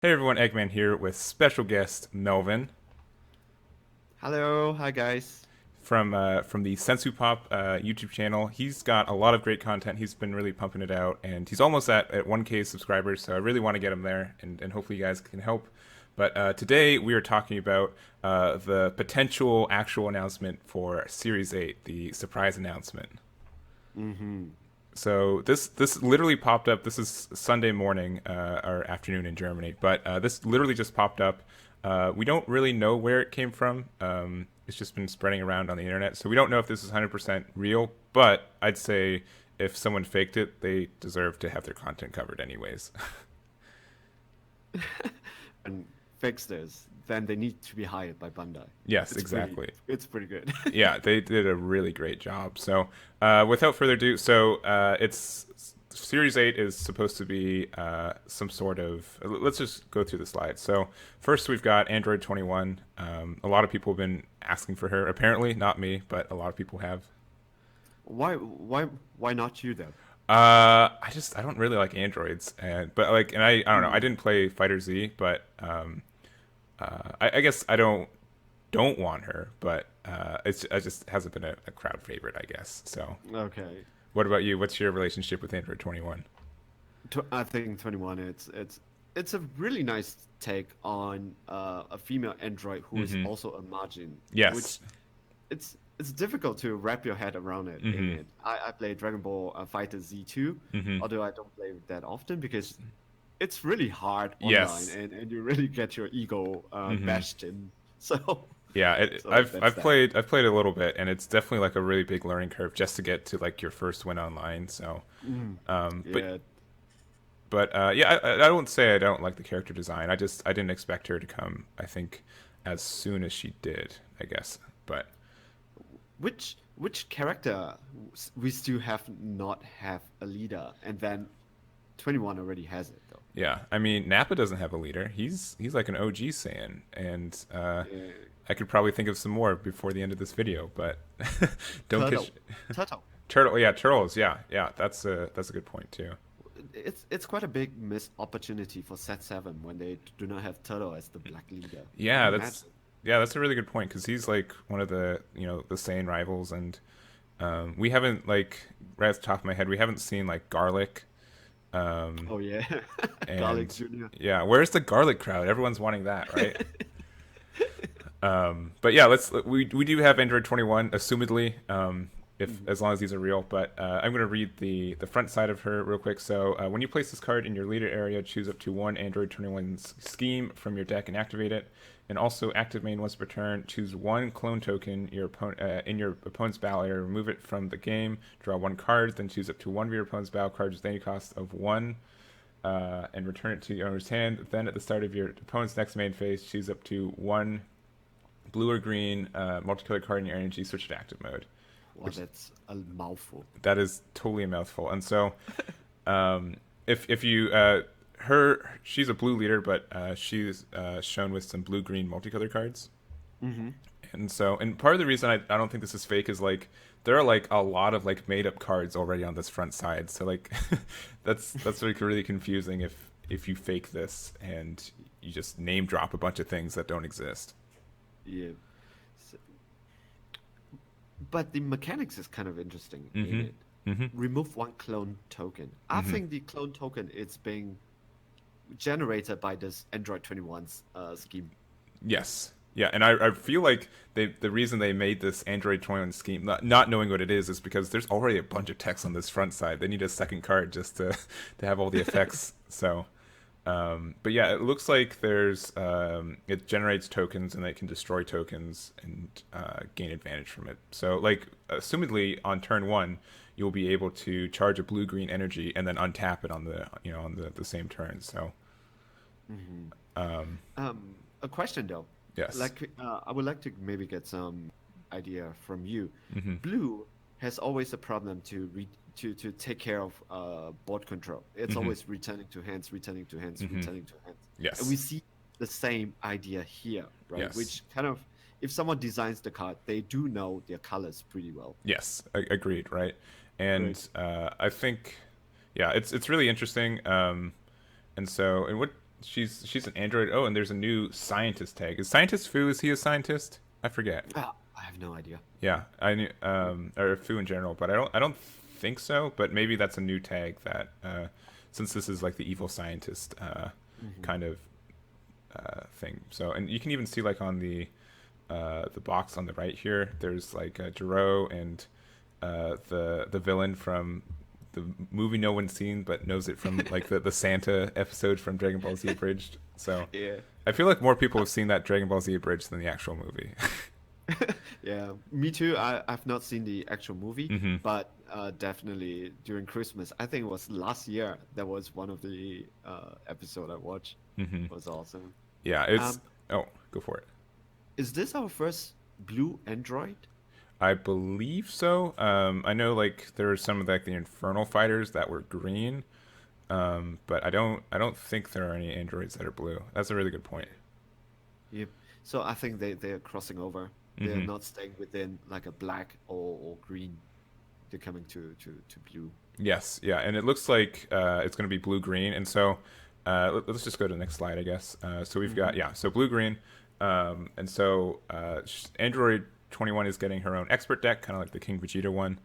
Hey everyone, Eggman here with special guest Melvin Hello, hi guys. from the Senzu Pop YouTube channel. He's got a lot of great content. He's been really pumping it out, and he's almost at 1K subscribers. So I really want to get him there, and hopefully you guys can help. But today we are talking about the potential actual announcement for Series 8, the surprise announcement. Mm-hmm. So this literally popped up. This is Sunday morning or afternoon in Germany, but this literally just popped up. We don't really know where it came from. It's just been spreading around on the internet, so we don't know if this is 100% real. But I'd say if someone faked it, they deserve to have their content covered anyways. And fix this, then they need to be hired by Bandai. Yes, It's pretty, exactly. it's pretty good. Yeah, they did a really great job. So, without further ado, it's Series 8 is supposed to be some sort of. Let's just go through the slides. So, first we've got Android 21. A lot of people have been asking for her. Apparently, not me, but a lot of people have. Why not you though? I don't really like androids, and I don't know. I Mm. didn't play Fighter Z, but I guess I don't want her, but it just hasn't been a crowd favorite, I guess. So, Okay. what about you? What's your relationship with Android 21? I think 21. It's a really nice take on a female android who is Mm-hmm. also a margin, which Yes. it's difficult to wrap your head around it. In Mm-hmm. it, I play Dragon Ball Fighter Z2, Mm-hmm. although I don't play it that often because it's really hard online, Yes. and you really get your ego Mm-hmm. bashed in. So Yeah. so that's that. I've played a little bit, and it's definitely like a really big learning curve just to get to like your first win online. So, Mm. um, but Yeah, yeah, I won't say I don't like the character design. I didn't expect her to come. I think as soon as she did, I guess. But which character we still have not have a leader, and then 21 already has it though. yeah, I mean Nappa doesn't have a leader. He's like an OG Saiyan, and Yeah. I could probably think of some more before the end of this video. But don't Turtle, catch turtle. turtle. Yeah, turtles. Yeah, yeah. That's a good point too. It's quite a big missed opportunity for Set 7 when they do not have Turtle as the black leader. Can Yeah, you imagine? that's a really good point because he's like one of the the Saiyan rivals, and we haven't like right off the top of my head we haven't seen like Garlic. Um, Oh yeah, Garlic and Jr. yeah, where's the garlic crowd? Everyone's wanting that, right? But yeah, we do have Android 21, assumedly, if Mhm. as long as these are real. But I'm going to read the front side of her real quick. So when you place this card in your leader area, choose up to one Android 21 scheme from your deck and activate it. And also active main once per turn. Choose one clone token in your opponent's battle area. Remove it from the game. Draw one card. Then choose up to one of your opponent's battle cards with any cost of one. And return it to your owner's hand. Then at the start of your opponent's next main phase, choose up to one blue or green multicolored card in your energy, switch to active mode, Wow, which that's a mouthful. that is totally a mouthful. And so, if you she's a blue leader, but she's shown with some blue green multicolored cards. Hmm. And part of the reason I don't think this is fake is like there are like a lot of like made up cards already on this front side. So like that's like really confusing if you fake this and you just name drop a bunch of things that don't exist. Yeah. S- But the mechanics is kind of interesting in Mm-hmm. it. Mm-hmm. Remove one clone token. I Mm-hmm. think the clone token is being generated by this Android 21's scheme. Yes. Yeah, and I feel like the reason they made this Android 21 scheme, not knowing what it is because there's already a bunch of text on this front side. They need a second card just to to have all the effects. So, but yeah, it looks like it generates tokens and it can destroy tokens and gain advantage from it. So, like, assumedly on turn one, you'll be able to charge a blue green energy and then untap it on the same turn. So, Hmm. um, A question though, yes. like I would like to maybe get some idea from you. Hmm. Blue has always a problem to take care of board control. It's Hmm. always returning to hands, returning to hands, Hmm. returning to hands, and we Yes. see the same idea here, right? Yes. Which kind of, if someone designs the card, they do know their colors pretty well. Yes. Agreed. Right. Right. And I think, yeah, it's really interesting. And so, and she's an android. Oh, and there's a new scientist tag. Is scientist Fu? Is he a scientist? I forget. I have no idea. Yeah, I knew or Fu in general, but I don't think so. But maybe that's a new tag that since this is like the evil scientist Hmm. kind of thing. So and you can even see like on the box on the right here, there's like Jiro and the villain from the movie no one's seen but knows it from like the Santa episode from Dragon Ball Z Abridged. So Yeah. I feel like more people have seen that Dragon Ball Z Abridged than the actual movie. Yeah, me too. I've not seen the actual movie, Hmm. but definitely during Christmas, I think it was last year, that was one of the episode I watched. Hmm. It was awesome. Yeah, it's Um, oh, go for it. is this our first blue android? I believe so. I know like there were some of like the Infernal Fighters that were green, but I don't think there are any androids that are blue. That's a really good point. Yep. So I think they're crossing over. They're Hmm. not staying within like a black or green. They're coming to blue. Yes, yeah, and it looks like it's going to be blue green, and so let's just go to the next slide, I guess. So we've got Hmm. yeah, so blue green, and so Android 21 is getting her own expert deck, kind of like the King Vegeta one,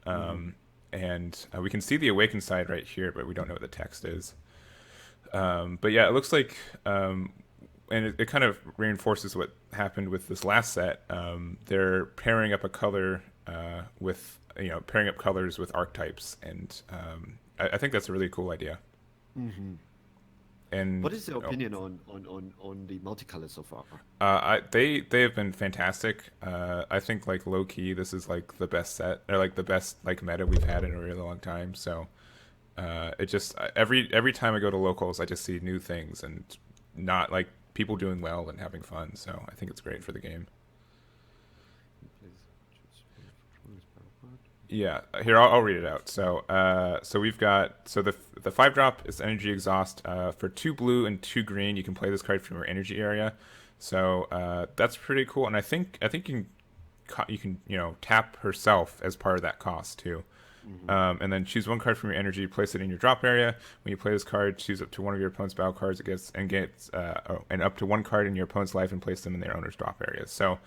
Hmm. um, and we can see the awakened side right here, but we don't know what the text is. But yeah, it looks like, and it kind of reinforces what happened with this last set. They're pairing up a color with pairing up colors with archetypes, and I think that's a really cool idea. Hmm. What And is your oh, opinion on the multicolor so far? they have been fantastic. I think like low key, this is like the best set or like the best like meta we've had in a really long time. So it just every time I go to locals, I just see new things and not like people doing well and having fun. So I think it's great for the game. Please choose from this PowerPoint. Yeah, here I'll read it out. So we've got the 5 drop is energy exhaust. For 2 blue and 2 green, you can play this card from your energy area. So that's pretty cool. And I think you can tap herself as part of that cost too. Hmm. And then choose 1 card from your energy, place it in your drop area. When you play this card, choose up to one of your opponent's battle cards. It gets and up to 1 card in your opponent's life and place them in their owner's drop areas. So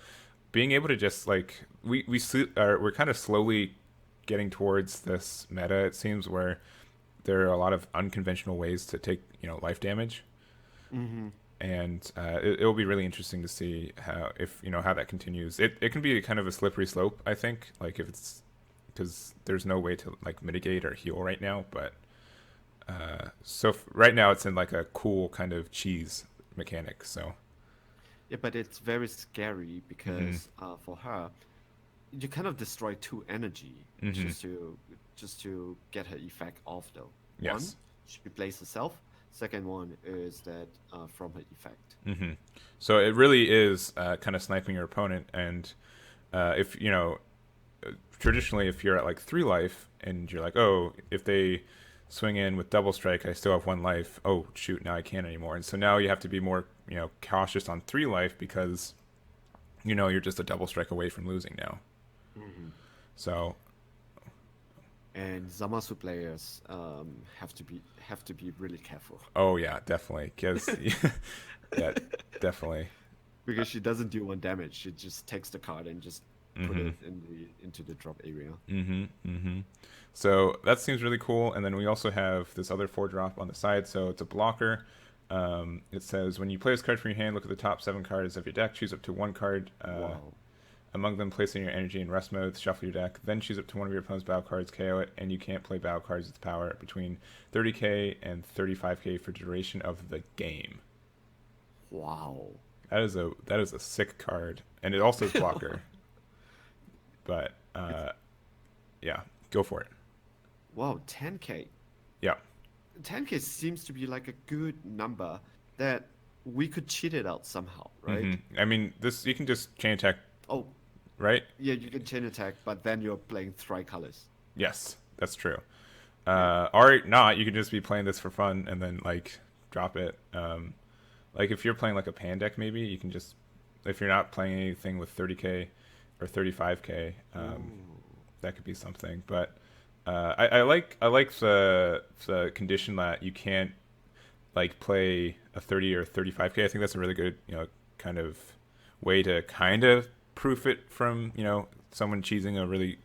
being able to just like we're kind of slowly getting towards this meta, it seems, where there are a lot of unconventional ways to take life damage, Hmm. and it'll be really interesting to see how if how that continues. It can be kind of a slippery slope, I think, like if it's because there's no way to like mitigate or heal right now, but right now it's in like a cool kind of cheese mechanic. So Yeah, but it's very scary hmm because for her, you kind of destroy two energy hmm just to get her effect off though. One, yes. she plays herself. Second one is that from her effect. hmm So it really is kind of sniping your opponent, and if traditionally if you're at like 3 life and you're like, oh, if they swing in with double strike, I still have 1 life. Oh shoot, now I can't anymore. And so now you have to be more cautious on 3 life because you're just a double strike away from losing now. Hmm. So And Zamasu players have to be really careful oh yeah, definitely, because yeah, definitely. because she doesn't do one damage. She just takes the card and just put Hmm. it into the drop area. So that seems really cool. And then we also have this other 4 drop on the side. So it's a blocker. It says when you play this card from your hand, look at the top 7 cards of your deck. Choose up to 1 card Wow. among them, place in your energy in rest mode. Shuffle your deck. Then choose up to one of your opponent's battle cards. KO it, and you can't play battle cards with power between 30k and 35k for duration of the game. Wow. That is a sick card, and it also is blocker. But It's yeah, go for it. wow, 10K. Yeah. 10K seems to be like a good number that we could cheat it out somehow, right? I mean, this you can just chain attack, Oh, right? yeah, you can chain attack, but then you're playing tricolors. Yes, that's true. Yeah. Or not, you could just be playing this for fun and then like drop it. Like if you're playing like a pan deck, maybe you can just if you're not playing anything with 30k or 35k, Ooh. that could be something. But I like the condition that you can't like play a 30 or 35k. I think that's a really good, kind of way to kind of proof it from, someone cheesing a really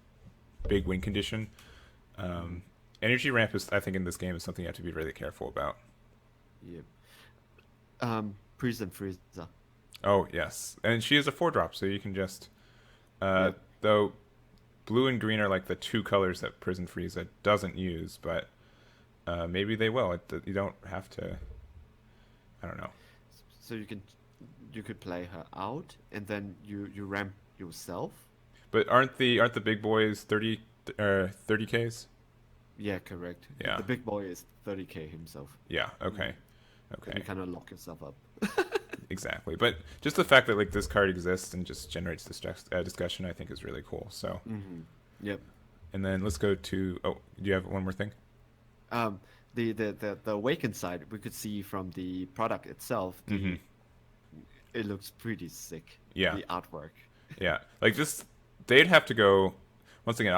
big win condition. Energy ramp is, I think, in this game is something you have to be really careful about. Yep. Prison Freezer. Oh yes, and she is a 4-drop, so you can just Yep. though blue and green are like the two colors that Prison Frieza doesn't use, but maybe they will. You don't have to. I don't know. So you could play her out, and then you ramp yourself. But aren't the big boys 30Ks? Yeah, correct. Yeah. The big boy is 30k himself. Yeah. Okay. Then Okay. you kind of lock yourself up. Exactly. But just the fact that like this card exists and just generates this discussion, I think, is really cool. So, Yep. and then let's go to. Oh, do you have one more thing? Um, the awakened side we could see from the product itself. It looks pretty sick. Yeah. The artwork. Yeah. Like this, they'd have to go. Once again,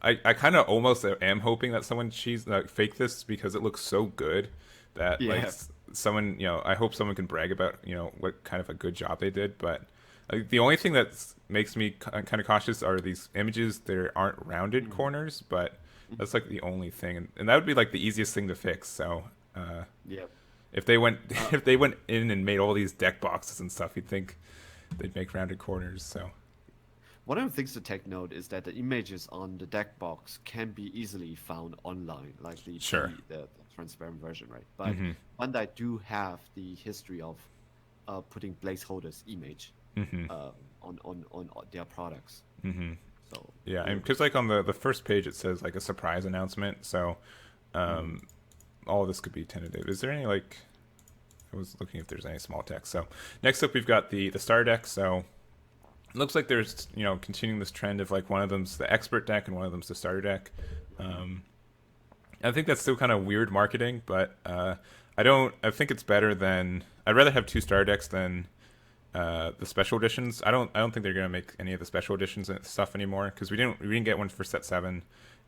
I kind of almost am hoping that someone fake this because it looks so good that like Yeah. someone, I hope someone can brag about, what kind of a good job they did. But like the only thing that makes me kind of cautious are these images. There aren't rounded corners, but that's like the only thing, and that would be like the easiest thing to fix. So Yep. if they went if they went in and made all these deck boxes and stuff, you'd think they'd make rounded corners. So One of the things to take note is that the images on the deck box can be easily found online, like Sure. the transparent version, right? But Bandai do have the history of putting placeholders image on their products. So yeah, and because like on the first page it says like a surprise announcement, so all of this could be tentative. Is there any like? I was looking if there's any small text. So next up we've got the star deck. So it looks like there's continuing this trend of like one of them's the expert deck and one of them's the starter deck. I think that's still kind of weird marketing, but I think it's better than. I'd rather have two star decks than the special editions. I don't think they're gonna make any of the special editions and stuff anymore because we didn't get one for set 7,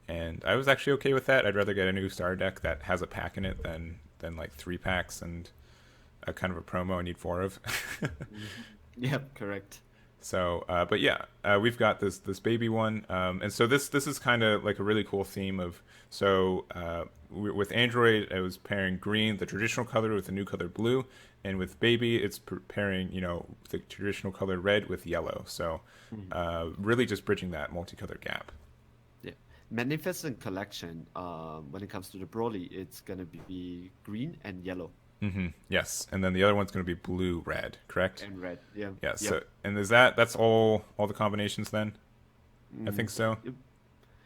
and I was actually okay with that. I'd rather get a new star deck that has a pack in it than like 3 packs and a kind of a promo I need 4 of. Yep, correct. So, but yeah, we've got this baby one, and so this is kind of like a really cool theme of with Android it was pairing green, the traditional color, with the new color blue, and with baby it's pairing the traditional color red with yellow. So, really just bridging that multicolor gap. Yeah. Magnificent Collection, when it comes to the Broly, it's gonna be green and yellow. Yes, and then the other one's going to be blue red, correct? And red, yeah. Yeah. Yep. So, and that's all the combinations then? I think so. Yep.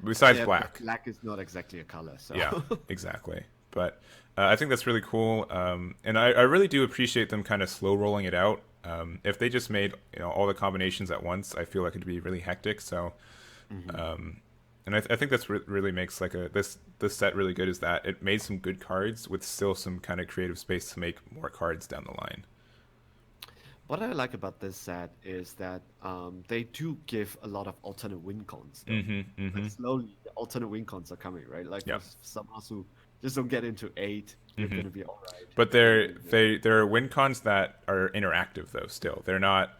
Besides Yeah, black. but black is not exactly a color, so Yeah, exactly. But I think that's really cool, and I really do appreciate them kind of slow rolling it out. If they just made all the combinations at once, I feel like it'd be really hectic. So, and I think that's really makes like this set really good, is that it made some good cards with still some kind of creative space to make more cards down the line. What I like about this set is that they do give a lot of alternate win cons. Like slowly, the alternate win cons are coming, right? Like Yep. for some who just don't get into 8, you're gonna be all right. But there are win cons that are interactive though. Still, they're not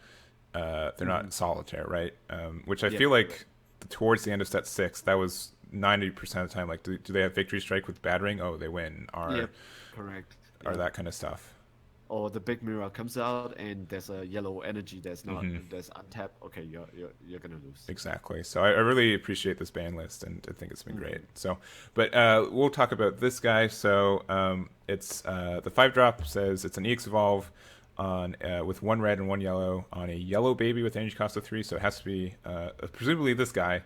solitaire, right? Which I feel like towards the end of set 6, that was 90% of the time. Like, do they have victory strike with battering? Oh, they win. Yep, correct. Or that kind of stuff. Or the big mirror comes out and there's a yellow energy that's not there's untapped. Okay, you're gonna lose. Exactly. So I really appreciate this ban list, and I think it's been great. So, but we'll talk about this guy. So it's the 5-drop says it's an EX Evolve on with 1 red and 1 yellow on a yellow baby with energy cost of 3. So it has to be presumably this guy.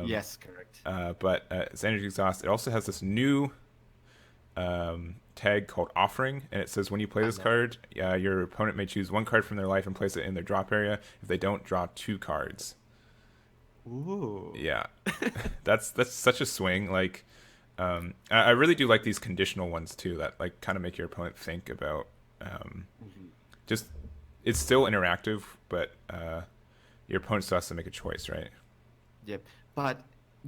Yes, correct. But it's energy exhaust. It also has this new tag called Offering, and it says when you play this card, your opponent may choose 1 card from their life and place it in their drop area. If they don't, draw 2 cards. Ooh. Yeah, that's such a swing. Like, I really do like these conditional ones too, that like kind of make your opponent think about. Just it's still interactive, but your opponent still has to make a choice, right? Yep. But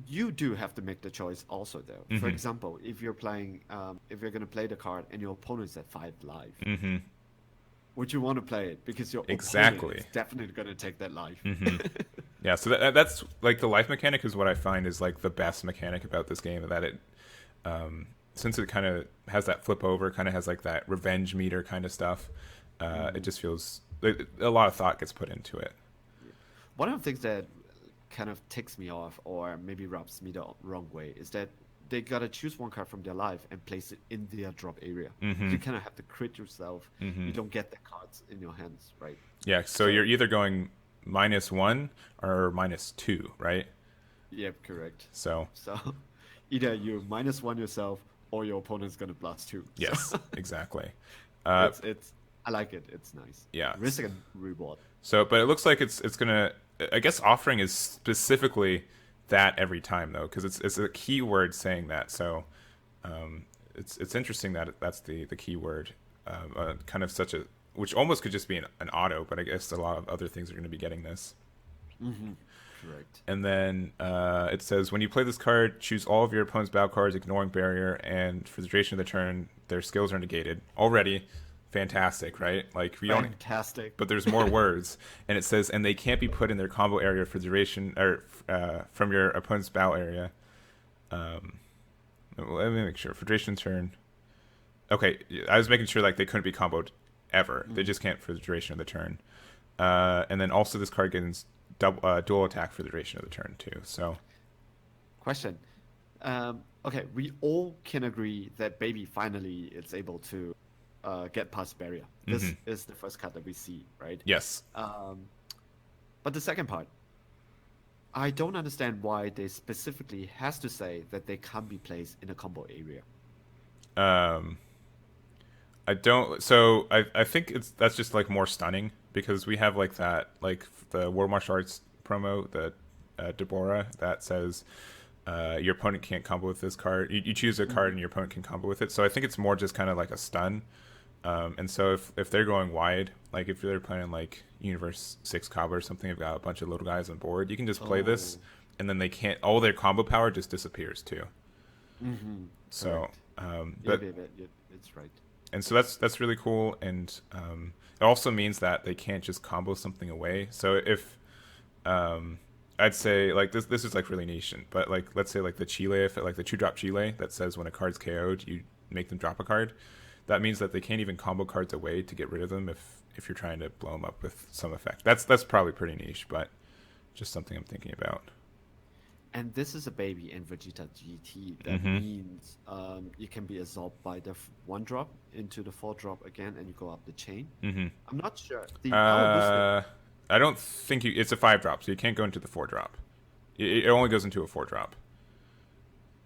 you do have to make the choice also though. For example, if you're playing, if you're gonna play the card and your opponent's at 5 life, would you want to play it? Because your opponent Exactly. is definitely gonna take that life. Yeah, so that's like the life mechanic is what I find is like the best mechanic about this game. That it, since it kind of has that flip over, kind of has like that revenge meter kind of stuff. It just feels like a lot of thought gets put into it. One of the things that kind of ticks me off, or maybe rubs me the wrong way, is that they gotta choose one card from their life and place it in their drop area. You kind of have to crit yourself. You don't get the cards in your hands, right? Yeah, so you're either going -1 or -2, right? Yep, correct. So So either you -1 yourself or your opponent's gonna blast too. yes, exactly. It's I like it. It's nice. Yeah. Risk and reward. So, but it looks like it's gonna. I guess offering is specifically that every time though, because it's a keyword saying that. So, it's interesting that that's the keyword. Kind of such a which almost could just be an auto, but I guess a lot of other things are going to be getting this. Correct. And then it says when you play this card, choose all of your opponent's battle cards, ignoring barrier, and for the duration of the turn, their skills are negated. Already, fantastic, right? Like we don't. Fantastic. But there's more words, and it says, and they can't be put in their combo area for the duration, or from your opponent's battle area. Let me make sure. For duration turn. Okay, I was making sure like they couldn't be comboed ever. They just can't for the duration of the turn. And then also this card gains dual attack for the duration of the turn too. So, Question. Okay, we all can agree that Baby finally is able to get past barrier. This is the first card that we see, right? yes. But the second part, I don't understand why they specifically has to say that they can't be placed in a combo area. I don't. So I think that's just like more stunning because we have like that like the World Martial Arts promo, the Deborah that says your opponent can't combo with this card. You choose a card and your opponent can combo with it. So I think it's more just kind of like a stun. And so if they're going wide, like if they're playing like Universe 6 Cobb or something, they've got a bunch of little guys on board, you can just play this, and then they can't. All their combo power just disappears too. So, but it's right. and so that's really cool, and it also means that they can't just combo something away. So if I'd say like this is like really niche, but like let's say like the Chile, if like the 2-drop Chile that says when a card's KO'd, you make them drop a card. That means that they can't even combo cards away to get rid of them if you're trying to blow them up with some effect. That's probably pretty niche, but just something I'm thinking about. And this is a Baby in Vegeta GT. That means you can be absorbed by the 1-drop into the 4-drop again, and you go up the chain. I'm not sure. The I don't think it's a 5-drop, so you can't go into the 4-drop. It only goes into a 4-drop.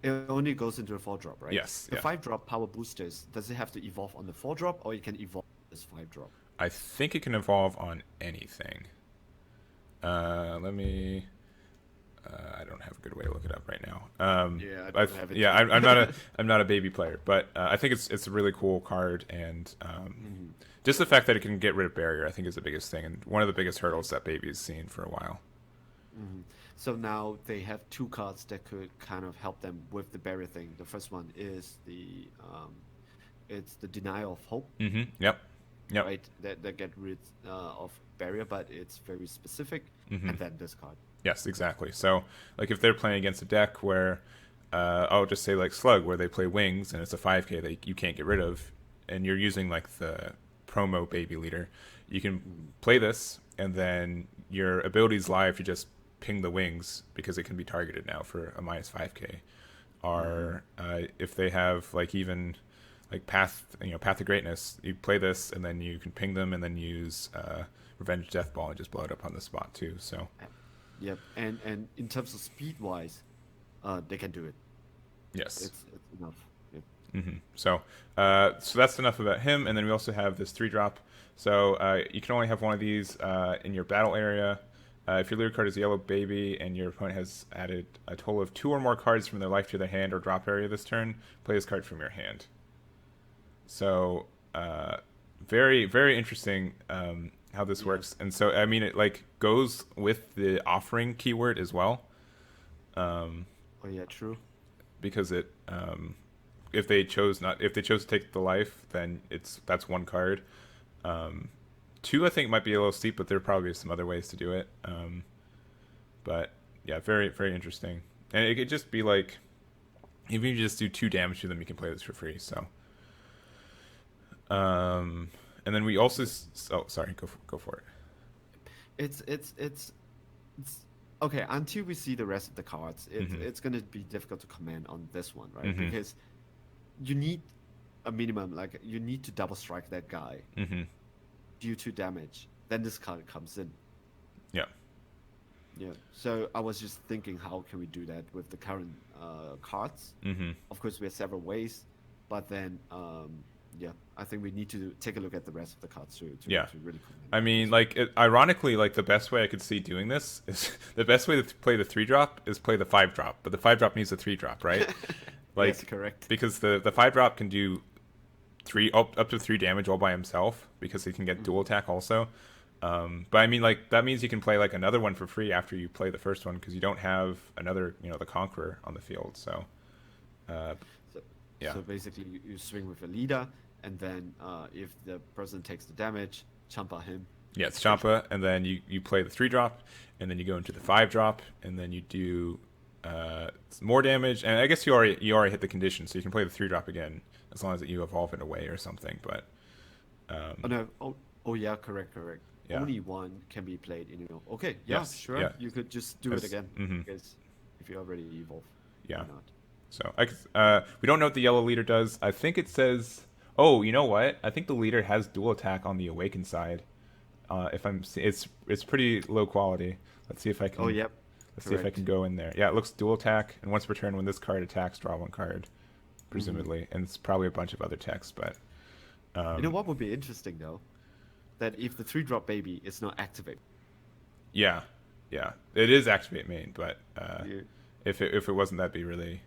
It only goes into a 4-drop, right? Yes. The 5-drop power boosters, does it have to evolve on the 4-drop, or you can evolve this 5-drop? I think it can evolve on anything. Let me. I don't have a good way to look it up right now. Yeah, I don't have it. Yeah, I'm not a Baby player, but I think it's a really cool card, and just the fact that it can get rid of barrier, I think, is the biggest thing, and one of the biggest hurdles that Baby's seen for a while. So now they have 2 cards that could kind of help them with the barrier thing. The first one is it's the Denial of Hope. Yep. Right, that get rid of barrier, but it's very specific. And then this card. Yes, exactly. So, like, if they're playing against a deck where, I'll just say like Slug, where they play Wings and it's a 5K that you can't get rid of, and you're using like the promo Baby leader, you can play this, and then your abilities live to just ping the Wings because it can be targeted now for a -5K. Or if they have like even like Path of Greatness, you play this and then you can ping them and then use Revenge Death Ball and just blow it up on the spot too. So. Yep, and in terms of speed wise, they can do it. Yes, it's enough. Yep. So that's enough about him. And then we also have this 3-drop. So you can only have one of these in your battle area. If your leader card is a yellow Baby and your opponent has added a total of 2 or more cards from their life to their hand or drop area this turn, play this card from your hand. So very, very interesting how this works. And so, I mean, it like goes with the offering keyword as well. Oh yeah, true. because it if they chose to take the life, then that's one card. Um, Two, I think, might be a little steep, but there are probably some other ways to do it. But yeah, very very interesting, and it could just be like even if you just do 2 damage to them, you can play this for free. So, and then we also oh sorry, go for it. It's okay. Until we see the rest of the cards, it's gonna be difficult to comment on this one, right? Because you need a minimum, like you need to double strike that guy due to damage. Then this card comes in. Yeah. Yeah. So I was just thinking, how can we do that with the current cards? Of course, we have several ways, but then yeah, I think we need to take a look at the rest of the cards to Yeah. really comment. I mean, like, ironically, like the best way I could see doing this is the best way to play the 3-drop is play the 5-drop, but the 5-drop needs a 3-drop, right? Like, yes, correct. Because the 5-drop can do up to 3 damage all by himself because he can get dual attack also. But I mean, like, that means you can play like another one for free after you play the first one because you don't have another, the Conqueror on the field. So, yeah. So basically, you swing with a leader, and then if the person takes the damage, champa him. Yeah, it's Champa, and then you play the 3-drop, and then you go into the 5-drop, and then you do more damage. And I guess you already hit the condition, so you can play the 3-drop again as long as you evolve it away or something. But oh no, oh yeah, correct. Yeah. Only one can be played in. Okay, yeah, yes, sure. Yeah. You could just do it again because if you already evolve, yeah. why not? So we don't know what the yellow leader does. I think it says. Oh, you know what? I think the leader has dual attack on the awakened side. It's pretty low quality. Let's see if I can. Oh, yep. Let's see if I can go in there. Yeah, it looks dual attack, and once per turn, when this card attacks, draw 1 card, presumably, and it's probably a bunch of other texts. But you know what would be interesting though, that if the 3-drop baby is not activated. Yeah, it is activate main, but if it wasn't, that'd be really.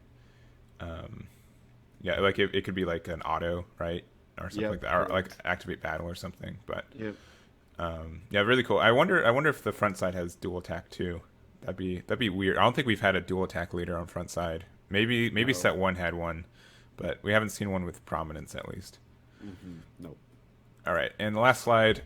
Yeah, like it could be like an auto, right, or something like that, or like activate battle or something. But yeah, really cool. I wonder if the front side has dual attack too. That'd be weird. I don't think we've had a dual attack leader on front side. Maybe no. Set 1 had one, but we haven't seen one with prominence at least. No. All right, and the last slide,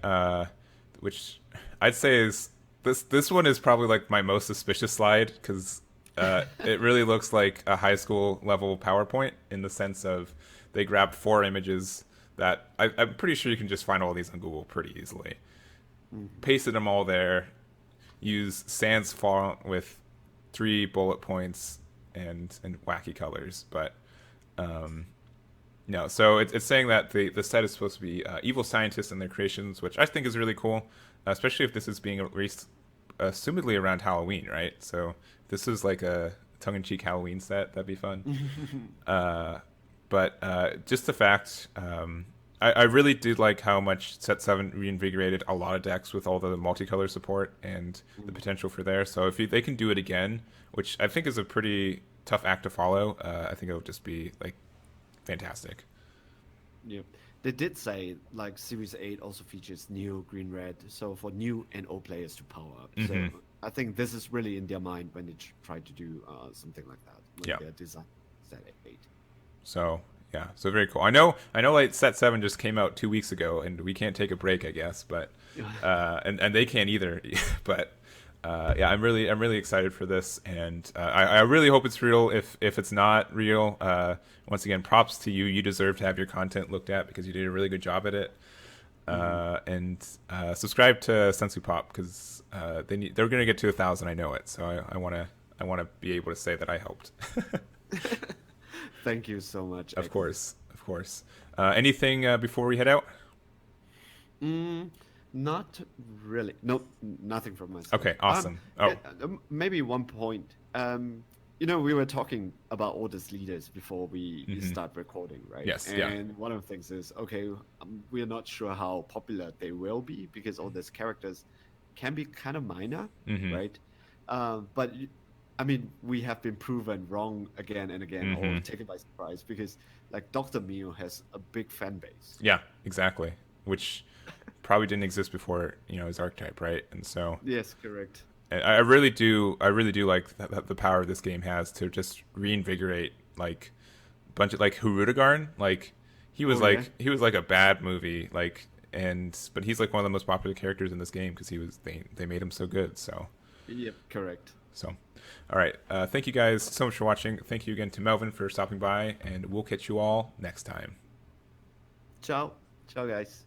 which I'd say is this one is probably like my most suspicious slide because. It really looks like a high school level PowerPoint in the sense of they grabbed 4 images that I'm pretty sure you can just find all these on Google pretty easily. Pasted them all there, use sans font with 3 bullet points and wacky colors. But no, so it's saying that the set is supposed to be evil scientists and their creations, which I think is really cool, especially if this is being released assumedly around Halloween, right? So this is like a tongue-in-cheek Halloween set. That'd be fun. But just the fact, I really did like how much Set 7 reinvigorated a lot of decks with all the multicolor support and the potential for there. So if they can do it again, which I think is a pretty tough act to follow, I think it'll just be like fantastic. Yeah. They did say like Series 8 also features new green red, so for new and old players to power up. So I think this is really in their mind when they try to do something like that when they design Set 8. So yeah, so very cool. I know like Set 7 just came out 2 weeks ago, and we can't take a break, I guess, but and they can't either. But yeah, I'm really excited for this, and I really hope it's real. If it's not real, once again, props to you. You deserve to have your content looked at because you did a really good job at it. And subscribe to Senzu Pop because they're gonna get to 1,000. I know it, so I wanna be able to say that I helped. Thank you so much. Of course. Anything before we head out? Not really. No, nothing from myself. Okay, awesome. Maybe one point. We were talking about all these leaders before we start recording, right? Yes. And one of the things is, okay, we're not sure how popular they will be because all these characters can be kind of minor, right? But I mean, we have been proven wrong again and again, or taken by surprise because, like, Dr. Mio has a big fan base. Yeah, exactly. Which probably didn't exist before, his archetype, right? And so yes, correct. And I really do like the power this game has to just reinvigorate like a bunch of like Hurudagarn. Like Oh yeah. he was like a bad movie, like, but he's like one of the most popular characters in this game because they made him so good. Yep. Correct. So, all right. Thank you guys so much for watching. Thank you again to Melvin for stopping by, and we'll catch you all next time. Ciao. Ciao, guys.